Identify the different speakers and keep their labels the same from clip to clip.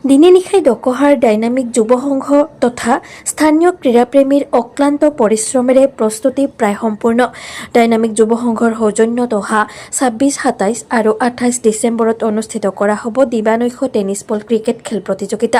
Speaker 1: দিনে নিশাই ডকহাৰ ডাইনামিক যুৱ সংঘ তথা স্থানীয় ক্ৰীড়াপ্ৰেমীৰ অক্লান্ত পৰিশ্ৰমেৰে প্ৰস্তুতি প্ৰায় সম্পূৰ্ণ। ডাইনামিক যুৱ সংঘৰ সৌজন্যত অহা ২৬, ২৭ আৰু ২৮ ডিচেম্বৰত অনুষ্ঠিত কৰা হ'ব দিবানৈশ টেনিছ বল ক্ৰিকেট খেল প্ৰতিযোগিতা।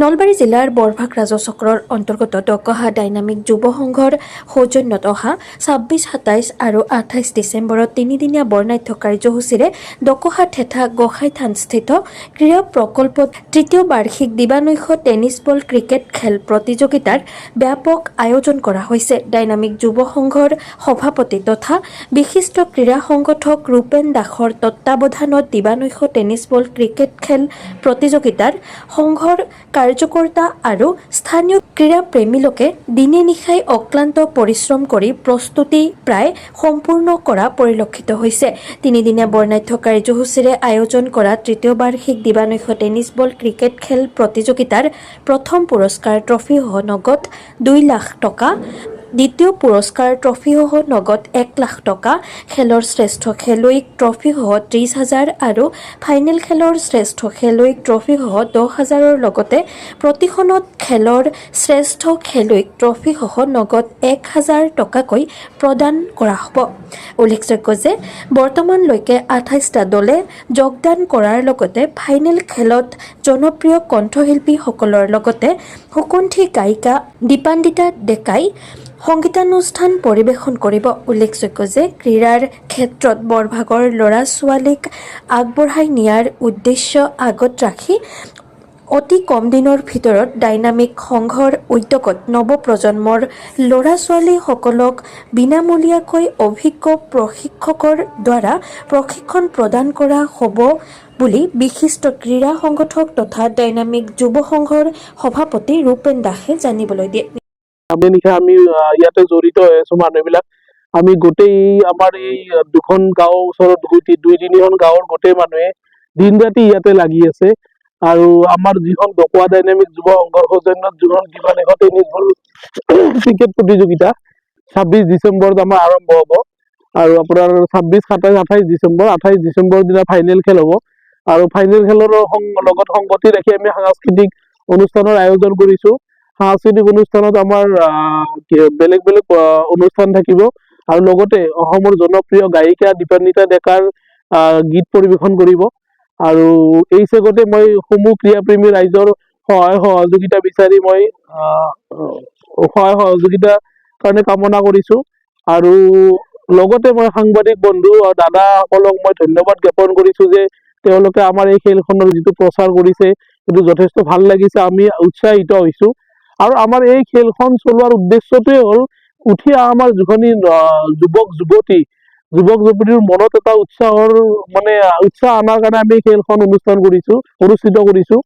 Speaker 1: নলবাৰী জিলাৰ বৰভাগ ৰাজচক্ৰৰ অন্তৰ্গত ডকহা ডাইনামিক যুৱ সংঘৰ সৌজন্যত অহা ২৬, ২৭ আৰু ২৮ ডিচেম্বৰত তিনিদিনীয়া বৰ্ণাঢ্য কাৰ্যসূচীৰে ডকহা থেথা গোসাঁইথানস্থিত ক্ৰীড়া প্ৰকল্পত তৃতীয় বাৰ্ষিক দিবানৈশ টেনিছ বল ক্ৰিকেট খেল প্ৰতিযোগিতাৰ ব্যাপক আয়োজন কৰা হৈছে। ডাইনামিক যুৱ সংঘৰ সভাপতি তথা বিশিষ্ট ক্ৰীড়া সংগঠক ৰূপেন দাসৰ তত্বাৱধানত দিবানৈশ টেনিছ বল ক্ৰিকেট খেল প্ৰতিযোগিতাৰ সংঘৰ কাৰ্যকৰ্তা আৰু স্থানীয় ক্ৰীড়াপ্ৰেমী লোকে দিনে নিশাই অক্লান্ত পৰিশ্ৰম কৰি প্ৰস্তুতি প্ৰায় সম্পূৰ্ণ কৰা পৰিলক্ষিত হৈছে। তিনিদিনীয়া বৰ্ণাঢ্য কাৰ্যসূচীৰে আয়োজন কৰা তৃতীয় বাৰ্ষিক দিবানৈশ টেনিছ বল ক্ৰিকেট খেল প্ৰতিযোগিতাৰ প্ৰথম পুৰস্কাৰ ট্ৰফিসহ নগদ ২ লাখ টকা, দ্বিতীয় পুৰস্কাৰ ট্ৰফিসহ নগদ ১ লাখ টকা, খেলৰ শ্ৰেষ্ঠ খেলুৱৈক ট্ৰফিসহ ৩০,০০০ আৰু ফাইনেল খেলৰ শ্ৰেষ্ঠ খেলুৱৈক ট্ৰফিসহ ১০,০০০ৰ লগতে প্ৰতিখনত খেলৰ শ্ৰেষ্ঠ খেলুৱৈক ট্ৰফিসহ নগদ ১,০০০ টকাকৈ প্ৰদান কৰা হ'ব। উল্লেখযোগ্য যে বৰ্তমানলৈকে ২৮টা দলে যোগদান কৰাৰ লগতে ফাইনেল খেলত জনপ্ৰিয় কণ্ঠশিল্পীসকলৰ লগতে সুকণ্ঠী গায়িকা দীপান্বিতা ডেকাই সংগীতানুষ্ঠান পৰিৱেশন কৰিব। উল্লেখযোগ্য যে ক্ৰীড়াৰ ক্ষেত্ৰত বৰভাগৰ ল'ৰা ছোৱালীক আগবঢ়াই নিয়াৰ উদ্দেশ্য আগত ৰাখি অতি কম দিনৰ ভিতৰত ডাইনামিক সংঘৰ উদ্যোগত নৱপ্ৰজন্মৰ ল'ৰা ছোৱালীসকলক বিনামূলীয়াকৈ অভিজ্ঞ প্ৰশিক্ষকৰ দ্বাৰা প্ৰশিক্ষণ প্ৰদান কৰা হ'ব বুলি বিশিষ্ট ক্ৰীড়া সংগঠক তথা ডাইনামিক যুৱ সংঘৰ সভাপতি ৰূপেন দাসে জানিবলৈ দিয়ে।
Speaker 2: আমি ইয়াতে জড়িত হৈ আছো মানুহবিলাক। আমি গোটেই আমাৰ এই দুখন গাঁও ওচৰত দুই তিনিখন গাঁৱৰ গোটেই মানুহে দিন ৰাতি ইয়াতে লাগি আছে। আৰু আমাৰ যিখন ডকোৱা ডাইনামিক যুৱ সংঘৰ সৌজন্যত যিখন দিবানৈশ টেনিছ বল ক্ৰিকেট প্ৰতিযোগিতা ২৬ ডিচেম্বৰত আমাৰ আৰম্ভ হ'ব। আৰু আপোনাৰ ২৬, ২৭, ২৮ ডিচেম্বৰ, ২৮ ডিচেম্বৰৰ দিনা ফাইনেল খেল হ'ব। আৰু ফাইনেল খেলৰ লগত সংগতি ৰাখি আমি সাংস্কৃতিক অনুষ্ঠানৰ আয়োজন কৰিছো। সাংস্কৃতিক অনুষ্ঠানত আমাৰ বেলেগ বেলেগ অনুষ্ঠান থাকিব আৰু লগতে অসমৰ জনপ্ৰিয় গায়িকা দীপান্বিতা ডেকাৰ গীত পৰিৱেশন কৰিব। আৰু এই চেগতে মই সমূহ ক্ৰীড়াপ্ৰেমী ৰাইজৰ সহায় সহযোগিতা বিচাৰি মই সহায় সহযোগিতাৰ কাৰণে কামনা কৰিছো। আৰু লগতে মই সাংবাদিক বন্ধু আৰু দাদাসকলক মই ধন্যবাদ জ্ঞাপন কৰিছো যে তেওঁলোকে আমাৰ এই খেলখনৰ যিটো প্ৰচাৰ কৰিছে সেইটো যথেষ্ট ভাল লাগিছে। আমি উৎসাহিত হৈছো। আৰু আমাৰ এই খেলখন চলোৱাৰ উদ্দেশ্যটোৱে হ'ল উঠি অহা আমাৰ যিখিনি যুৱক যুৱতীৰ মনত এটা উৎসাহ আনাৰ কাৰণে আমি খেলখন অনুষ্ঠিত কৰিছো।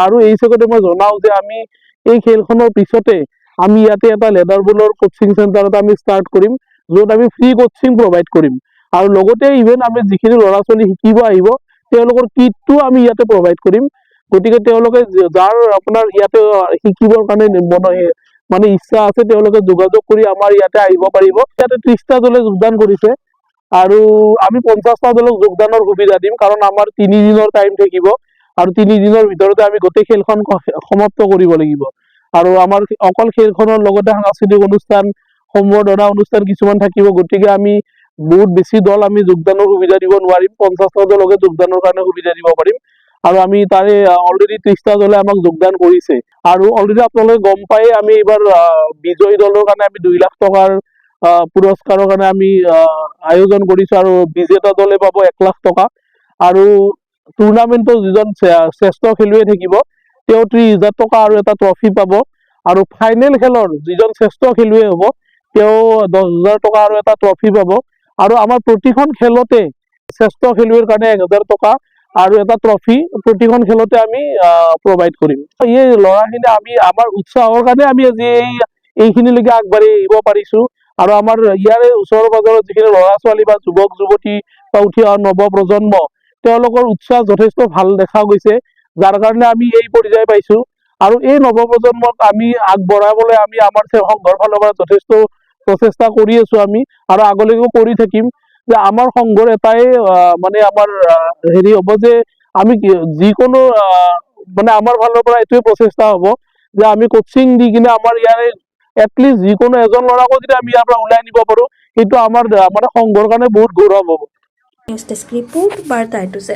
Speaker 2: আৰু এই চেগতে মই জনাও যে আমি এই খেলখনৰ পিছতে আমি ইয়াতে এটা লেডাৰ বলৰ কোচিং চেণ্টাৰ এটা আমি ষ্টাৰ্ট কৰিম, য'ত আমি ফ্ৰী কোচিং প্ৰভাইড কৰিম। আৰু লগতে ইভেন আমি যিখিনি ল'ৰা ছোৱালী শিকিব আহিব তেওঁলোকৰ কিটটো আমি ইয়াতে প্ৰভাইড কৰিম। গতিকে তেওঁলোকে যাৰ আপোনাৰ ইয়াতে শিকিবৰ কাৰণে ইচ্ছা আছে তেওঁলোকে যোগাযোগ কৰি আমাৰ ইয়াতে আহিব পাৰিব। ইয়াতে ৩০টা দলে যোগদান কৰিছে আৰু আমি ৫০টা দলক যোগদানৰ সুবিধা দিম, কাৰণ আমাৰ ৩ দিনৰ টাইম থাকিব আৰু ৩ দিনৰ ভিতৰতে আমি গোটেই খেলখন সমাপ্ত কৰিব লাগিব। আৰু আমাৰ অকল খেলখনৰ লগতে সাংস্কৃতিক অনুষ্ঠান, সম্বৰ্ধনা অনুষ্ঠান কিছুমান থাকিব। গতিকে আমি বহুত বেছি দল আমি যোগদানৰ সুবিধা দিব নোৱাৰিম, ৫০টা দলকে যোগদানৰ কাৰণে সুবিধা দিব পাৰিম। আৰু আমি তাৰে অলৰেডি ৩০টা দলে আমাক যোগদান কৰিছে। আৰু অলৰেডি আপোনালোকে গম পায়ে আমি এইবাৰ বিজয়ী দলৰ কাৰণে আমি ২ লাখ টকাৰ পুৰস্কাৰৰ কাৰণে আমি আয়োজন কৰিছো আৰু বিজেতা দলে পাব ১ লাখ টকা। আৰু টুৰ্ণামেণ্টৰ যিজন শ্ৰেষ্ঠ খেলুৱৈ থাকিব তেওঁ ৩০,০০০ টকা আৰু এটা ট্ৰফি পাব। আৰু ফাইনেল খেলৰ যিজন শ্ৰেষ্ঠ খেলুৱৈ হ'ব তেওঁ ১০,০০০ টকা আৰু এটা ট্ৰফি পাব। আৰু আমাৰ প্ৰতিখন খেলতে শ্ৰেষ্ঠ খেলুৱৈৰ কাৰণে ১,০০০ টকা আৰু এটা ট্ৰফি প্ৰতিখন খেলতে আমি প্ৰভাইড কৰিম। এই ল'ৰাখিনি আমি আমাৰ উৎসাহৰ কাৰণে আমি আজি এইখিনিলৈকে আগবাঢ়ি আহিব পাৰিছো। আৰু আমাৰ ইয়াৰে ওচৰৰ পাজৰৰ যিখিনি ল'ৰা ছোৱালী বা যুৱক যুৱতী বা উঠি অহা নৱপ্ৰজন্ম তেওঁলোকৰ উৎসাহ যথেষ্ট ভাল দেখা গৈছে, যাৰ কাৰণে আমি এই পৰ্যায় পাইছো। আৰু এই নৱপ্ৰজন্মক আমি আগবঢ়াবলৈ আমি আমাৰ সংঘৰ ফালৰ পৰা যথেষ্ট প্ৰচেষ্টা কৰি আছো আমি, আৰু আগলৈকেও কৰি থাকিম। যে আমাৰ সংঘৰ এটাই আমাৰ হ'ব যে আমি যিকোনো মানে আমাৰ ফালৰ পৰা এইটোৱে প্ৰচেষ্টা হ'ব যে আমি কোচিং দি কিনে আমাৰ ইয়াৰে এটলিষ্ট যিকোনো এজন ল'ৰাকো যদি আমি ইয়াৰ পৰা ওলাই নিব পাৰো সেইটো আমাৰ মানে সংঘৰ কাৰণে বহুত গৌৰৱ হ'ব।
Speaker 1: নিউজ ডেস্ক ৰিপোৰ্ট বাৰ্তা A to Z।